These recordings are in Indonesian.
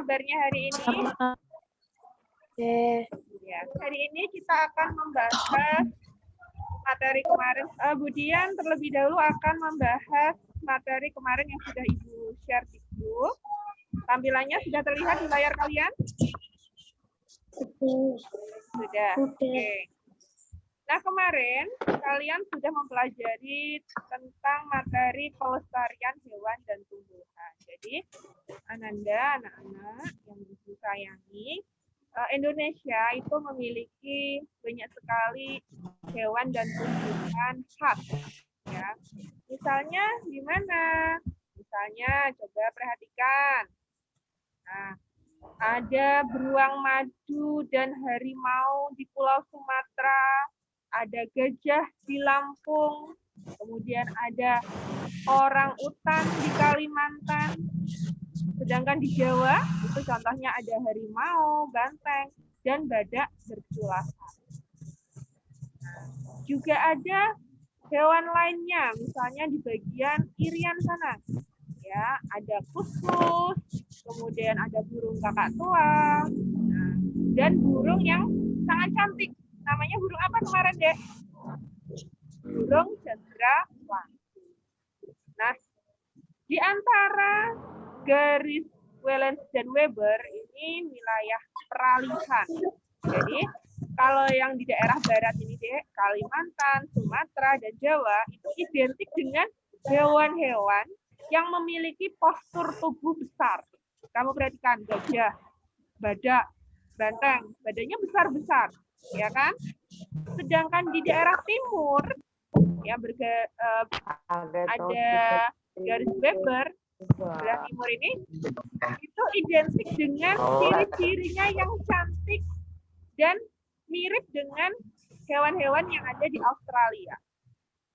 kabarnya hari ini? Ya, hari ini kita akan membahas materi kemarin. Budian terlebih dahulu akan membahas materi kemarin yang sudah Ibu share di grup. Tampilannya sudah terlihat di layar kalian? Sudah. Oke. Nah, kemarin kalian sudah mempelajari tentang materi pelestarian hewan dan tumbuhan. Jadi, Ananda, anak-anak yang Ibu sayangi, Indonesia itu memiliki banyak sekali hewan dan tumbuhan khas. Ya. Misalnya di mana? Misalnya, coba perhatikan. Nah, ada beruang madu dan harimau di Pulau Sumatera. Ada gajah di Lampung, kemudian ada orang utan di Kalimantan, sedangkan di Jawa itu contohnya ada harimau, banteng, dan badak berculasan. Juga ada hewan lainnya, misalnya di bagian Irian sana, ya ada kus-kus, kemudian ada burung kakak tua, dan burung yang sangat cantik. Namanya burung apa kemarin, Dek? Burung cendrawasih. Nah, di antara garis Wallace dan Weber ini wilayah peralihan. Jadi, kalau yang di daerah barat ini, Dek, Kalimantan, Sumatera, dan Jawa, itu identik dengan hewan-hewan yang memiliki postur tubuh besar. Kamu perhatikan, gajah, badak, banteng, badannya besar-besar. Ya kan? Sedangkan di daerah timur ya ada garis Weber sebelah timur ini itu identik dengan ciri-cirinya yang cantik dan mirip dengan hewan-hewan yang ada di Australia.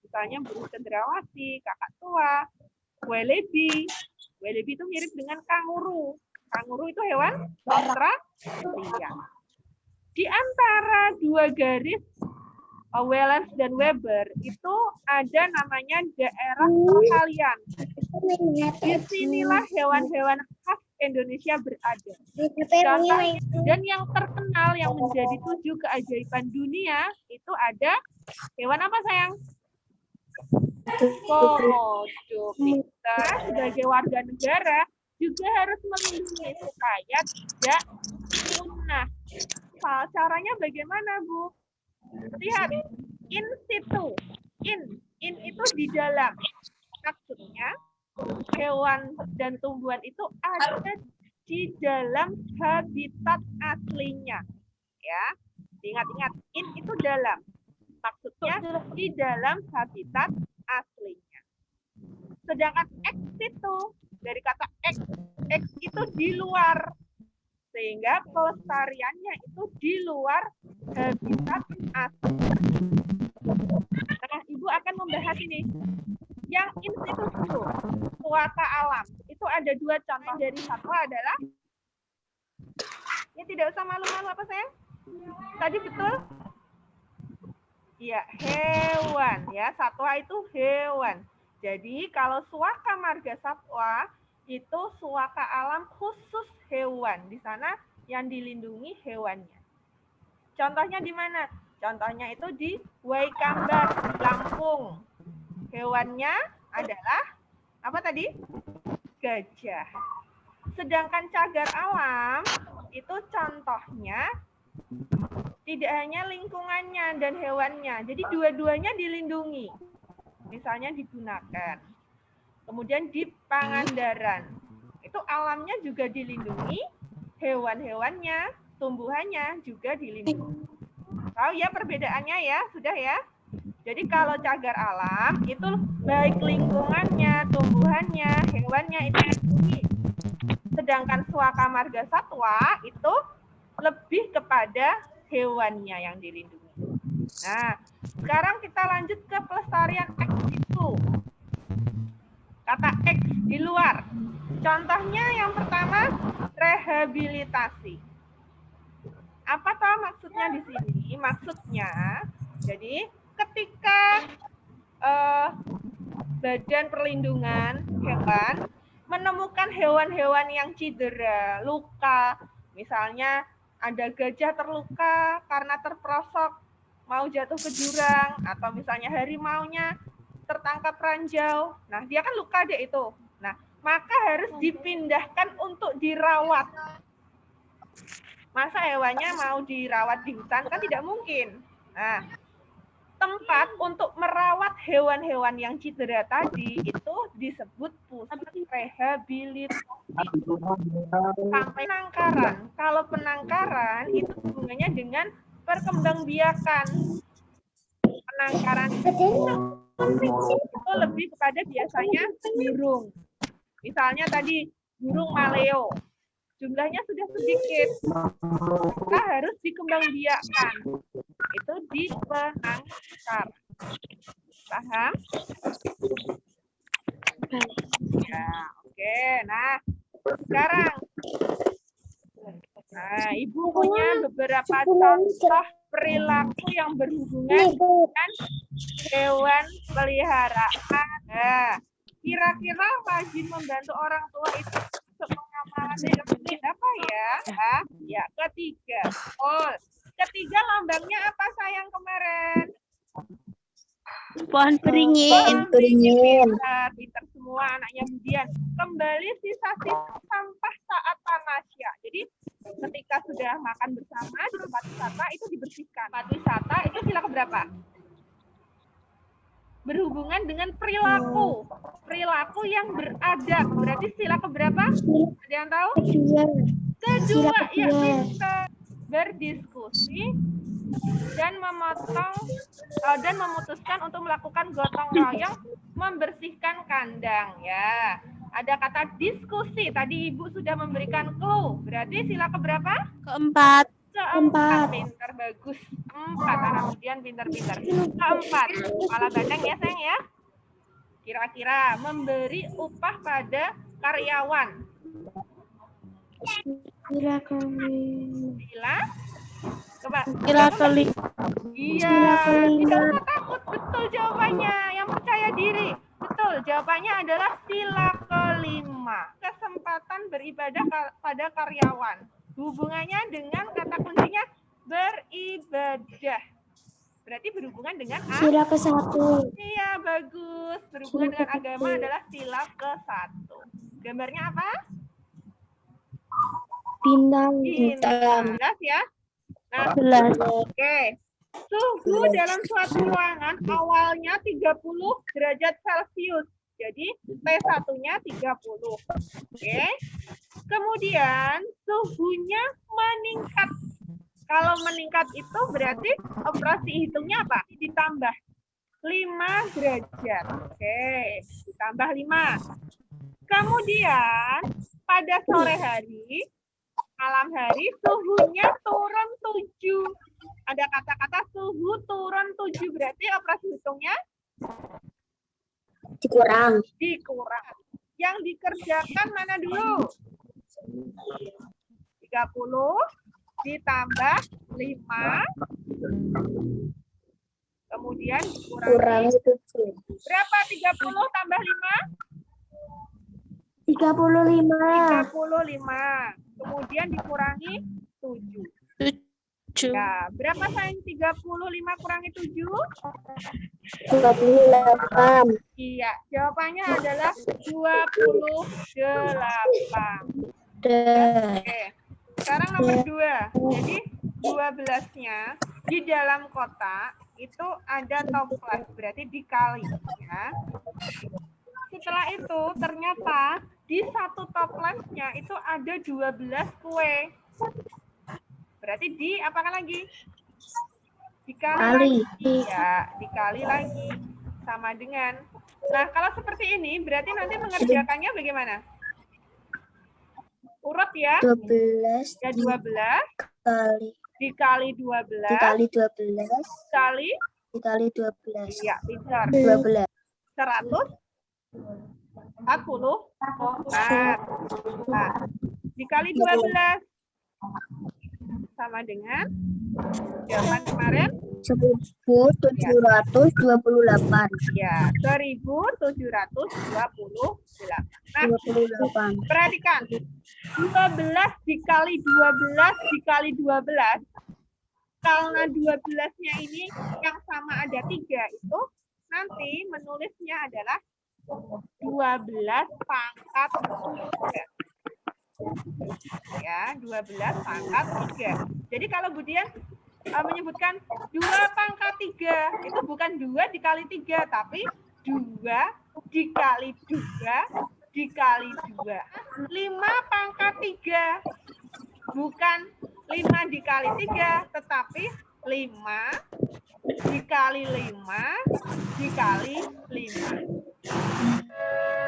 Misalnya burung cendrawasih, kakak tua, wallaby. Wallaby itu mirip dengan kanguru. Kanguru itu hewan Australia. Di antara dua garis Wallace dan Weber itu ada namanya daerah peralihan. Disinilah hewan-hewan khas Indonesia berada. Contohnya, dan yang terkenal yang menjadi 7 keajaiban dunia itu ada hewan apa sayang? Komodo. Kita sebagai warga negara juga harus melindungi supaya tidak punah. Caranya bagaimana, Bu? Lihat, in situ. In itu di dalam. Maksudnya, hewan dan tumbuhan itu ada di dalam habitat aslinya. Ya, ingat-ingat, in itu dalam. Maksudnya di dalam habitat aslinya. Sedangkan ex situ, dari kata ex itu di luar. Sehingga pelestariannya itu di luar habitat asli. Nah, Ibu akan membahas ini. Yang in situ dulu, suaka alam. Itu ada 2 contoh dari satwa adalah, ya tidak usah malu-malu apa sayang? Tadi betul? Iya, hewan. Ya, satwa itu hewan. Jadi kalau suaka marga satwa, itu suaka alam khusus hewan. Di sana yang dilindungi hewannya. Contohnya di mana? Contohnya itu di Waikambas, Lampung. Hewannya adalah apa tadi? Gajah. Sedangkan cagar alam itu contohnya tidak hanya lingkungannya dan hewannya. Jadi dua-duanya dilindungi. Misalnya digunakan. Kemudian di Pangandaran, itu alamnya juga dilindungi, hewan-hewannya, tumbuhannya juga dilindungi. Tahu ya perbedaannya ya? Sudah ya? Jadi kalau cagar alam, itu baik lingkungannya, tumbuhannya, hewannya itu dilindungi. Sedangkan suaka marga satwa, itu lebih kepada hewannya yang dilindungi. Nah, sekarang kita lanjut ke pelestarian ex situ. Kata X di luar. Contohnya yang pertama, rehabilitasi. Apa toh maksudnya di sini? Maksudnya, jadi ketika Badan Perlindungan Hewan menemukan hewan-hewan yang cedera, luka. Misalnya ada gajah terluka karena terperosok mau jatuh ke jurang, atau misalnya harimaunya tertangkap ranjau. Nah, dia kan luka deh itu. Nah, maka harus dipindahkan untuk dirawat. Masa hewannya mau dirawat di hutan kan tidak mungkin. Nah, tempat untuk merawat hewan-hewan yang cedera tadi itu disebut pusat rehabilitasi. Sampai penangkaran. Kalau penangkaran itu hubungannya dengan perkembangbiakan. Penangkaran itu lebih kepada biasanya burung. Misalnya tadi burung maleo, jumlahnya sudah sedikit, maka harus dikembangbiakkan. Itu di penangkaran. Paham? Ya, oke. Nah, sekarang Ibu punya beberapa contoh perilaku yang berhubungan dengan hewan peliharaan. Nah, kira-kira rajin membantu orang tua itu untuk pengamalan menit apa ya? Ya, ketiga. Oh, ketiga lambangnya apa sayang kemarin? Pohon beringin. Pintar semua anaknya Budian. Kembali sisa-sisa sampah saat tamasya. Jadi ketika sudah makan bersama di tempat wisata itu dibersihkan. Tempat wisata itu sila keberapa? Berhubungan dengan perilaku. Perilaku yang beradab. Berarti sila keberapa? Ada yang tahu? Kedua, ya pintar. Berdiskusi dan memutuskan untuk melakukan gotong royong membersihkan kandang ya. Ada kata diskusi. Tadi Ibu sudah memberikan clue. Berarti sila keberapa? Keempat. Pintar, bagus. 4. Anak Budian pintar-pintar. Keempat. Kepala bandeng ya sayang ya. Kira-kira memberi upah pada karyawan. Sila kelima. Iya, tidak usah takut. Betul jawabannya. Yang percaya diri. Betul, jawabannya adalah sila kelima. Kesempatan beribadah pada karyawan. Hubungannya dengan kata kuncinya beribadah. Berarti berhubungan dengan Sila ke-1. Iya, bagus. Berhubungan dengan agama adalah sila ke-1. Gambarnya apa? Bintang. Jelas ya? Nah, Jelas. Oke. Suhu dalam suatu ruangan awalnya 30 derajat Celcius. Jadi T1-nya 30. Oke. Kemudian suhunya meningkat. Kalau meningkat itu berarti operasi hitungnya apa? Ditambah 5 derajat. Oke, ditambah 5. Kemudian pada sore hari, malam hari suhunya turun 7. Ada kata-kata suhu turun 7 berarti operasi hitungnya Dikurang. Yang dikerjakan mana dulu? 30 ditambah 5. Kemudian dikurangi 7. Berapa 30 tambah 5? 35. Kemudian dikurangi 7. Ya, berapa sayang 35 kurangi 7? 28. Iya, jawabannya adalah 28. Oke. Sekarang nomor 2. Jadi 12-nya di dalam kotak itu ada toples, berarti dikali ya. Setelah itu ternyata di satu toplesnya itu ada 12 kue. Berarti apakan lagi? Dikali lagi. Ya, dikali lagi. Sama dengan. Nah, kalau seperti ini berarti nanti mengerjakannya bagaimana? Urut ya. 12. Ya 12 dikali 12 dikali 12 dikali 12. Ya, pintar. 12. 140. Nah, dikali 12 sama dengan jawaban kemarin 1728. Ya, 1728. Nah, 28. perhatikan. 12 dikali 12 dikali 12. Karena 12-nya ini yang sama ada 3 itu, nanti menulisnya adalah 12 pangkat 3. Ya, 12 pangkat 3. Jadi kalau Bu Dian menyebutkan 2 pangkat 3, itu bukan 2 dikali 3, tapi 2 dikali 2 dikali 2. 5 pangkat 3. Bukan 5 dikali 3, tetapi 5 dikali 5 dikali 5.